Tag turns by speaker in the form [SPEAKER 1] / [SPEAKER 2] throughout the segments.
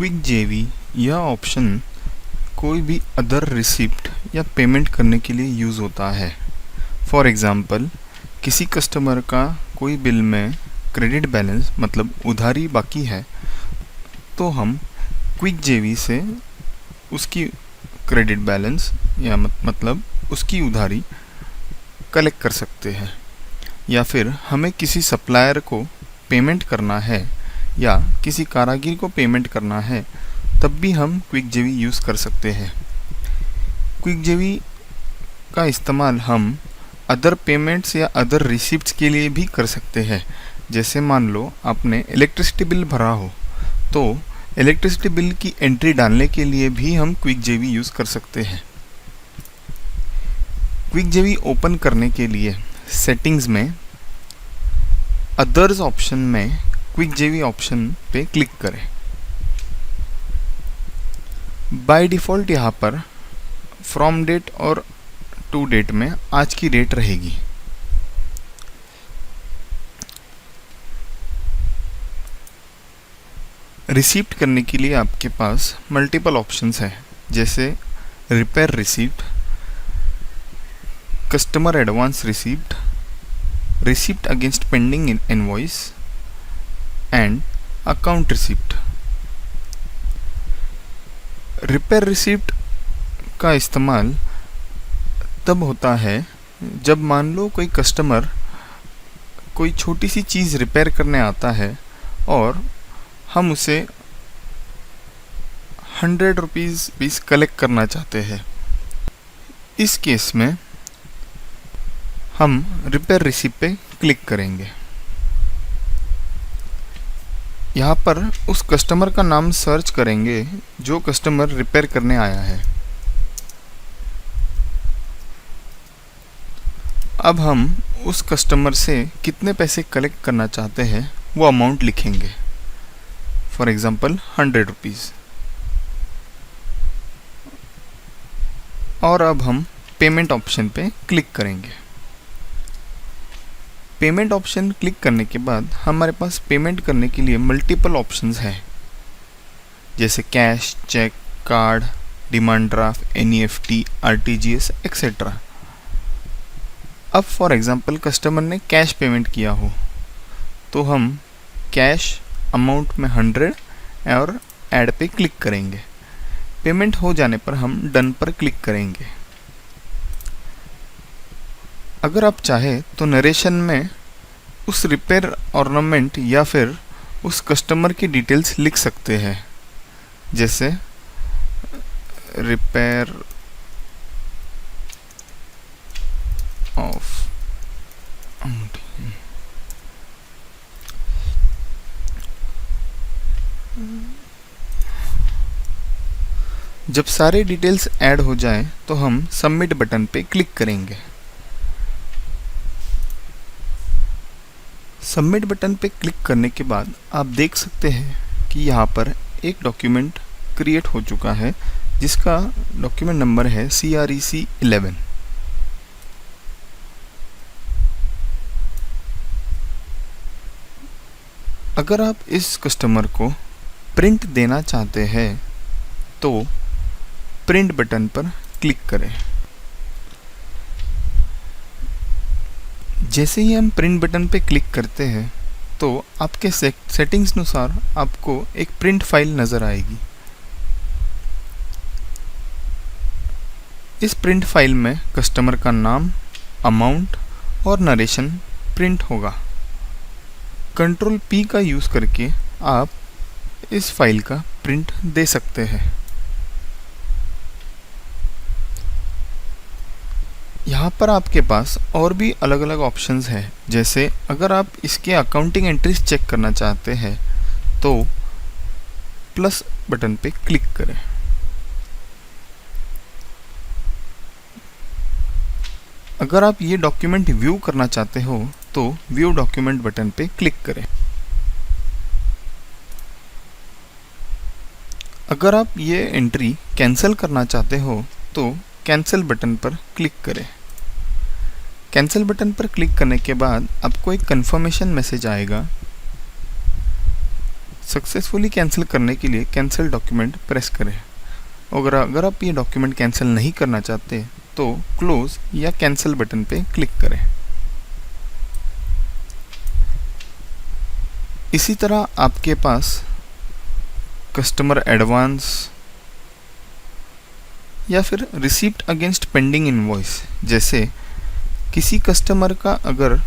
[SPEAKER 1] Quick जेवी यह option कोई भी अदर रिसिप्ट या पेमेंट करने के लिए यूज़ होता है। फॉर एग्ज़ाम्पल, किसी कस्टमर का कोई बिल में क्रेडिट बैलेंस मतलब उधारी बाकी है, तो हम क्विक जेवी से उसकी क्रेडिट बैलेंस या मतलब उसकी उधारी कलेक्ट कर सकते हैं। या फिर हमें किसी सप्लायर को पेमेंट करना है या किसी कारीगर को पेमेंट करना है, तब भी हम क्विक जेवी यूज़ कर सकते हैं। क्विक जेवी का इस्तेमाल हम अदर पेमेंट्स या अदर रिसिप्ट्स के लिए भी कर सकते हैं। जैसे मान लो आपने इलेक्ट्रिसिटी बिल भरा हो, तो इलेक्ट्रिसिटी बिल की एंट्री डालने के लिए भी हम क्विक जेवी यूज़ कर सकते हैं। क्विक जेवी ओपन करने के लिए सेटिंग्स में अदर्स ऑप्शन में क्विक जेवी ऑप्शन पे क्लिक करें। बाय डिफ़ॉल्ट यहाँ पर फ्रॉम डेट और टू डेट में आज की डेट रहेगी। रिसीप्ट करने के लिए आपके पास मल्टीपल ऑप्शंस हैं, जैसे repair receipt, customer advance receipt, receipt against pending invoice and account receipt. Repair receipt का इस्तेमाल तब होता है जब मान लो कोई कस्टमर कोई छोटी सी चीज़ रिपेयर करने आता है और हम उसे 100 रुपीज़ पीस कलेक्ट करना चाहते हैं। इस केस में हम रिपेयर रिसीप्ट पे क्लिक करेंगे। यहाँ पर उस कस्टमर का नाम सर्च करेंगे जो कस्टमर रिपेयर करने आया है। अब हम उस कस्टमर से कितने पैसे कलेक्ट करना चाहते हैं वो अमाउंट लिखेंगे। For example 100 rupees. और अब हम पेमेंट ऑप्शन पे क्लिक करेंगे। पेमेंट ऑप्शन क्लिक करने के बाद हमारे पास पेमेंट करने के लिए मल्टीपल ऑप्शंस हैं, जैसे cash, cheque, card, demand draft, NEFT, RTGS etcetera. अब फॉर एग्ज़ाम्पल कस्टमर ने कैश पेमेंट किया हो, तो हम कैश अमाउंट में 100 और ऐड पे क्लिक करेंगे। पेमेंट हो जाने पर हम डन पर क्लिक करेंगे। अगर आप चाहें तो नरेशन में उस रिपेयर ऑर्नामेंट या फिर उस कस्टमर की डिटेल्स लिख सकते हैं, जैसे रिपेयर ऑफ जब सारे डिटेल्स ऐड हो जाएं तो हम सबमिट बटन पे क्लिक करेंगे। सबमिट बटन पे क्लिक करने के बाद आप देख सकते हैं कि यहाँ पर एक डॉक्यूमेंट क्रिएट हो चुका है, जिसका डॉक्यूमेंट नंबर है CREC 11। अगर आप इस कस्टमर को प्रिंट देना चाहते हैं तो प्रिंट बटन पर क्लिक करें। जैसे ही हम प्रिंट बटन पे क्लिक करते हैं तो आपके सेटिंग्स अनुसार आपको एक प्रिंट फाइल नज़र आएगी। इस प्रिंट फाइल में कस्टमर का नाम, अमाउंट और नरेशन प्रिंट होगा। कंट्रोल P का यूज़ करके आप इस फाइल का प्रिंट दे सकते हैं। यहाँ पर आपके पास और भी अलग अलग ऑप्शंस हैं, जैसे अगर आप इसके अकाउंटिंग एंट्रीज चेक करना चाहते हैं तो प्लस बटन पे क्लिक करें। अगर आप ये डॉक्यूमेंट व्यू करना चाहते हो तो व्यू डॉक्यूमेंट बटन पे क्लिक करें। अगर आप ये एंट्री कैंसिल करना चाहते हो तो कैंसिल बटन पर क्लिक करें। कैंसिल बटन पर क्लिक करने के बाद आपको एक कंफर्मेशन मैसेज आएगा। सक्सेसफुली कैंसिल करने के लिए कैंसिल डॉक्यूमेंट प्रेस करें। अगर आप ये डॉक्यूमेंट कैंसिल नहीं करना चाहते तो क्लोज या कैंसिल बटन पे क्लिक करें। इसी तरह आपके पास कस्टमर एडवांस या फिर रिसीप्ट अगेंस्ट पेंडिंग इनवॉइस, जैसे किसी कस्टमर का अगर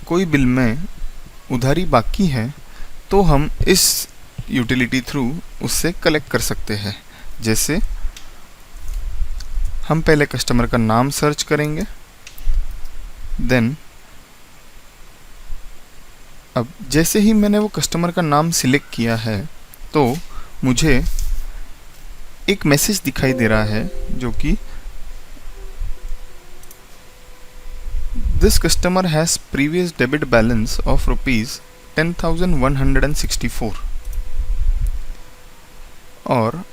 [SPEAKER 1] कोई बिल में उधारी बाकी है तो हम इस यूटिलिटी थ्रू उससे कलेक्ट कर सकते हैं। जैसे हम पहले कस्टमर का नाम सर्च करेंगे, देन अब जैसे ही मैंने वो कस्टमर का नाम सिलेक्ट किया है तो मुझे एक मैसेज दिखाई दे रहा है जो कि this customer has previous debit balance of ₹10,164 और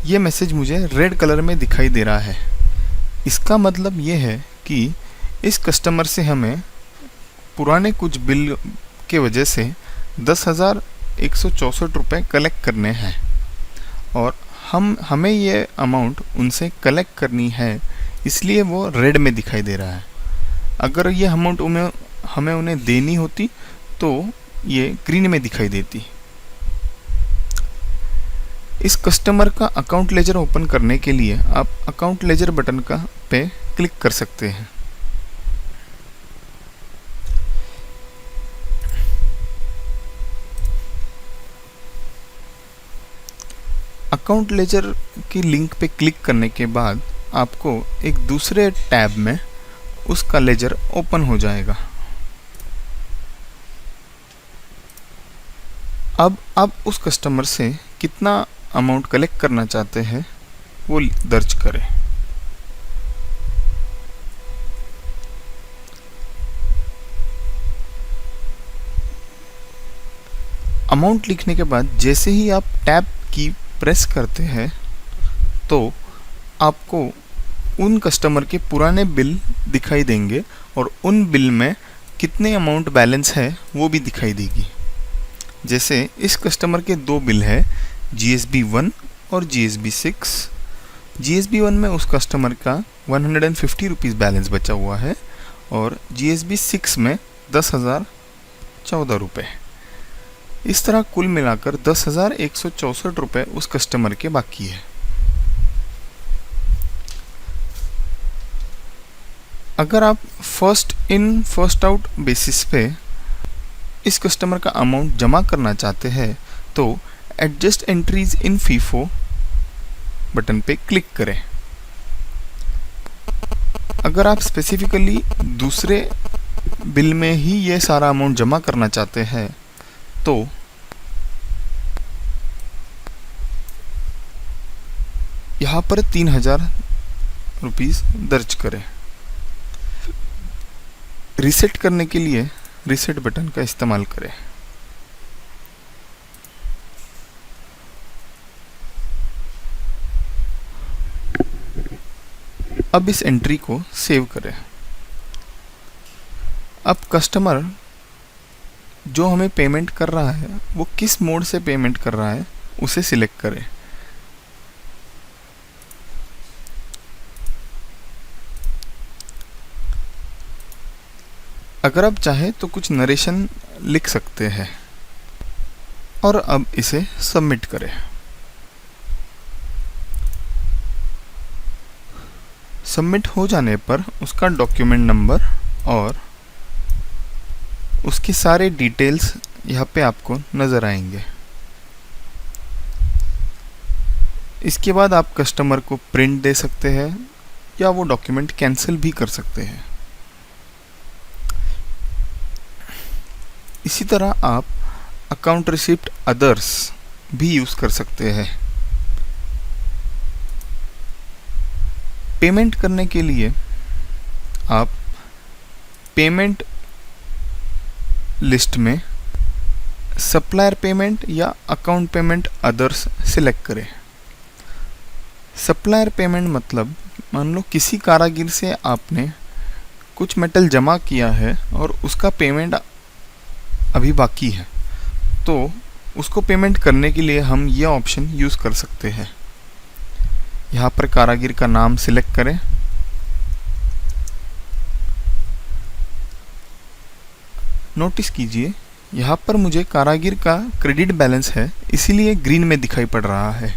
[SPEAKER 1] ये मैसेज मुझे रेड कलर में दिखाई दे रहा है। इसका मतलब ये है कि इस कस्टमर से हमें पुराने कुछ बिल के वजह से 10,164 रुपये कलेक्ट करने हैं और हमें ये अमाउंट उनसे कलेक्ट करनी है, इसलिए वो रेड में दिखाई दे रहा है। अगर ये अमाउंट हमें उन्हें देनी होती तो ये ग्रीन में दिखाई देती। इस कस्टमर का अकाउंट लेजर ओपन करने के लिए आप अकाउंट लेजर बटन पे क्लिक कर सकते हैं। अकाउंट लेजर की लिंक पे क्लिक करने के बाद आपको एक दूसरे टैब में उसका लेजर ओपन हो जाएगा। अब आप उस कस्टमर से कितना अमाउंट कलेक्ट करना चाहते हैं वो दर्ज करें। अमाउंट लिखने के बाद जैसे ही आप टैब की प्रेस करते हैं तो आपको उन कस्टमर के पुराने बिल दिखाई देंगे और उन बिल में कितने अमाउंट बैलेंस है वो भी दिखाई देगी। जैसे इस कस्टमर के दो बिल है, GSB 1 और GSB 6। GSB 1 में उस कस्टमर का 150 रुपीज़ बैलेंस बचा हुआ है और GSB 6 में 10,014 रुपये। इस तरह कुल मिलाकर 10,164 रुपये उस कस्टमर के बाकी है। अगर आप first in first out basis पे इस कस्टमर का अमाउंट जमा करना चाहते हैं तो adjust entries in FIFO button पे क्लिक करें। अगर आप स्पेसिफिकली दूसरे बिल में ही ये सारा अमाउंट जमा करना चाहते हैं तो यहाँ पर 3,000 रुपीज़ दर्ज करें। रीसेट करने के लिए रीसेट बटन का इस्तेमाल करें। अब इस एंट्री को सेव करें। अब कस्टमर जो हमें पेमेंट कर रहा है वो किस मोड से पेमेंट कर रहा है उसे सिलेक्ट करें। अगर आप चाहें तो कुछ नरेशन लिख सकते हैं और अब इसे सबमिट करें। सबमिट हो जाने पर उसका डॉक्यूमेंट नंबर और उसकी सारे डिटेल्स यहाँ पे आपको नज़र आएंगे। इसके बाद आप कस्टमर को प्रिंट दे सकते हैं या वो डॉक्यूमेंट कैंसिल भी कर सकते हैं। इसी तरह आप अकाउंट रिसिप्ट अदर्स भी यूज़ कर सकते हैं। पेमेंट करने के लिए आप पेमेंट लिस्ट में सप्लायर पेमेंट या अकाउंट पेमेंट अदर्स सिलेक्ट करें। सप्लायर पेमेंट मतलब मान लो किसी कारीगर से आपने कुछ मेटल जमा किया है और उसका पेमेंट अभी बाकी है तो उसको पेमेंट करने के लिए हम यह ऑप्शन यूज़ कर सकते हैं। यहाँ पर कारागिर का नाम सिलेक्ट करें, नोटिस कीजिए यहाँ पर मुझे कारागिर का क्रेडिट बैलेंस है, इसीलिए ग्रीन में दिखाई पड़ रहा है।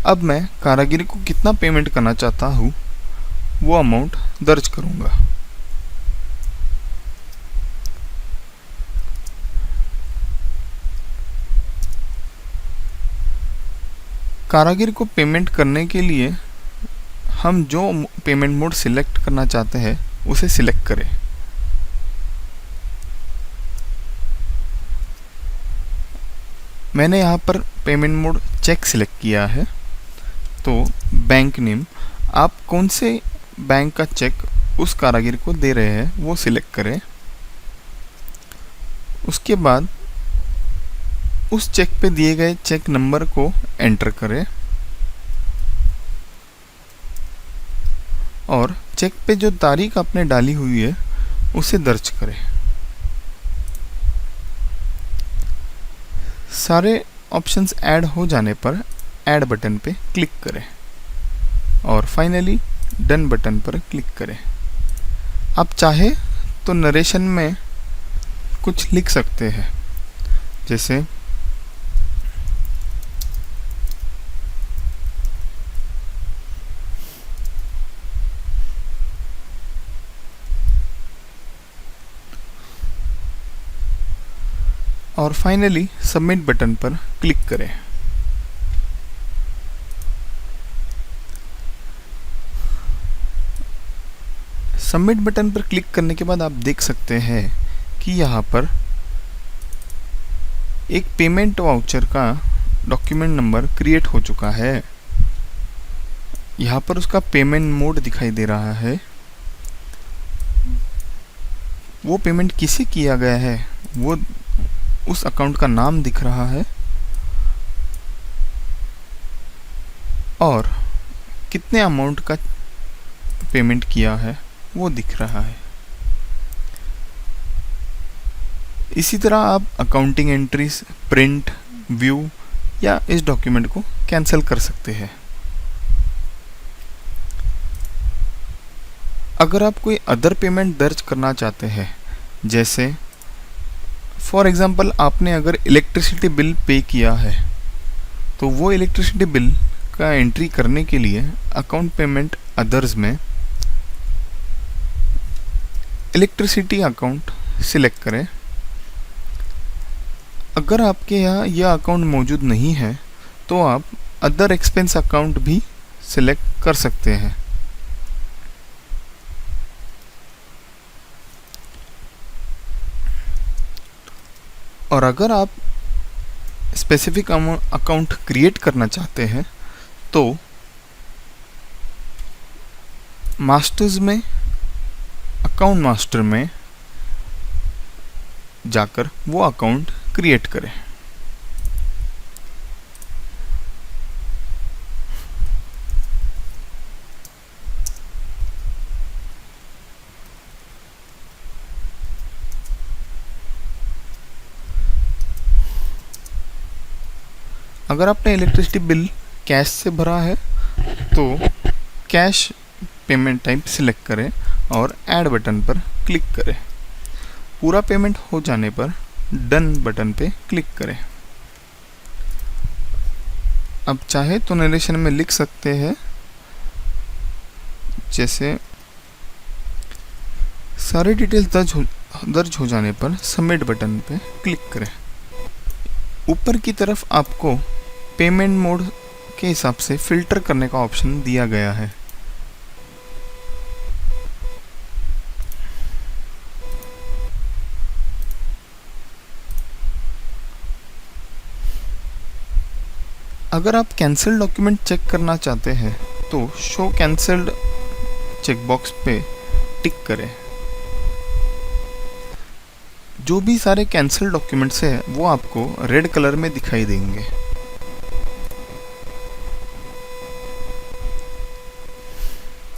[SPEAKER 1] अब मैं कारागिर को कितना पेमेंट करना चाहता हूँ वो अमाउंट दर्ज करूँगा। कारागिर को पेमेंट करने के लिए हम जो पेमेंट मोड सिलेक्ट करना चाहते हैं उसे सिलेक्ट करें। मैंने यहाँ पर पेमेंट मोड चेक सिलेक्ट किया है। तो बैंक नेम, आप कौन से बैंक का चेक उस कारागिर को दे रहे हैं वो सिलेक्ट करें। उसके बाद उस चेक पे दिए गए चेक नंबर को एंटर करें और चेक पे जो तारीख आपने डाली हुई है उसे दर्ज करें। सारे ऑप्शंस ऐड हो जाने पर ऐड बटन पे क्लिक करें और फाइनली डन बटन पर क्लिक करें। आप चाहे तो नरेशन में कुछ लिख सकते हैं, जैसे और फाइनली सबमिट बटन पर क्लिक करें। सबमिट बटन पर क्लिक करने के बाद आप देख सकते हैं कि यहाँ पर एक पेमेंट वाउचर का डॉक्यूमेंट नंबर क्रिएट हो चुका है। यहाँ पर उसका पेमेंट मोड दिखाई दे रहा है, वो पेमेंट किसे किया गया है वो उस अकाउंट का नाम दिख रहा है और कितने अमाउंट का पेमेंट किया है वो दिख रहा है। इसी तरह आप अकाउंटिंग एंट्रीज प्रिंट, व्यू या इस डॉक्यूमेंट को कैंसिल कर सकते हैं। अगर आप कोई अदर पेमेंट दर्ज करना चाहते हैं, जैसे फॉर एग्जांपल आपने अगर इलेक्ट्रिसिटी बिल पे किया है तो वो इलेक्ट्रिसिटी बिल का एंट्री करने के लिए अकाउंट पेमेंट अदर्स में इलेक्ट्रिसिटी अकाउंट सिलेक्ट करें। अगर आपके यहाँ यह अकाउंट मौजूद नहीं है तो आप अदर एक्सपेंस अकाउंट भी सिलेक्ट कर सकते हैं। और अगर आप स्पेसिफिक अकाउंट क्रिएट करना चाहते हैं तो मास्टर्स में अकाउंट मास्टर में जाकर वो अकाउंट क्रिएट करें। अगर आपने इलेक्ट्रिसिटी बिल कैश से भरा है तो कैश पेमेंट टाइप सिलेक्ट करें और ऐड बटन पर क्लिक करें। पूरा पेमेंट हो जाने पर डन बटन पे क्लिक करें। अब चाहे तो नरेशन में लिख सकते हैं, जैसे सारे डिटेल्स दर्ज हो जाने पर सबमिट बटन पे क्लिक करें। ऊपर की तरफ आपको पेमेंट मोड के हिसाब से फिल्टर करने का ऑप्शन दिया गया है। अगर आप कैंसिल डॉक्यूमेंट चेक करना चाहते हैं तो शो कैंसिल्ड चेकबॉक्स पे टिक करें। जो भी सारे कैंसिल डॉक्यूमेंट्स हैं वो आपको रेड कलर में दिखाई देंगे।